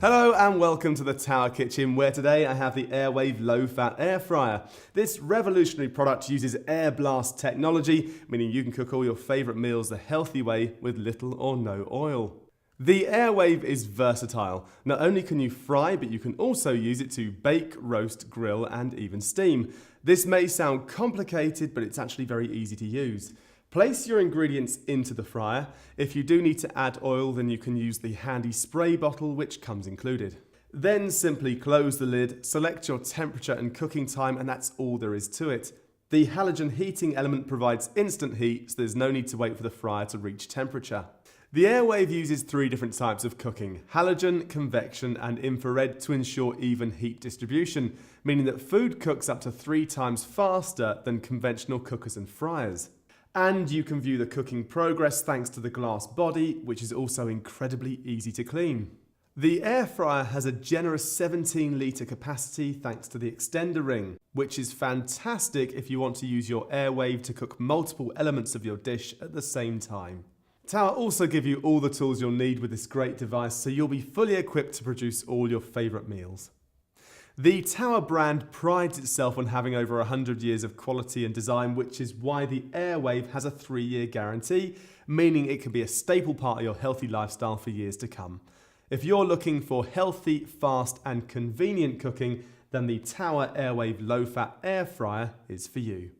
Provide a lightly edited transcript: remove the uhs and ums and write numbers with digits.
Hello and welcome to the Tower Kitchen, where today I have the Airwave low-fat air fryer. This revolutionary product uses air blast technology, meaning you can cook all your favourite meals the healthy way with little or no oil. The Airwave is versatile. Not only can you fry, but you can also use it to bake, roast, grill and even steam. This may sound complicated, but it's actually very easy to use. Place your ingredients into the fryer. If you do need to add oil, then you can use the handy spray bottle which comes included. Then simply close the lid, select your temperature and cooking time, and that's all there is to it. The halogen heating element provides instant heat, so there's no need to wait for the fryer to reach temperature. The Airwave uses 3 different types of cooking: halogen, convection and infrared, to ensure even heat distribution, meaning that food cooks up to 3 times faster than conventional cookers and fryers. And you can view the cooking progress thanks to the glass body, which is also incredibly easy to clean. The air fryer has a generous 17-litre capacity thanks to the extender ring, which is fantastic if you want to use your Airwave to cook multiple elements of your dish at the same time. Tower also give you all the tools you'll need with this great device, so you'll be fully equipped to produce all your favourite meals. The Tower brand prides itself on having over 100 years of quality and design, which is why the Airwave has a 3-year guarantee, meaning it can be a staple part of your healthy lifestyle for years to come. If you're looking for healthy, fast and convenient cooking, then the Tower Airwave low-fat air fryer is for you.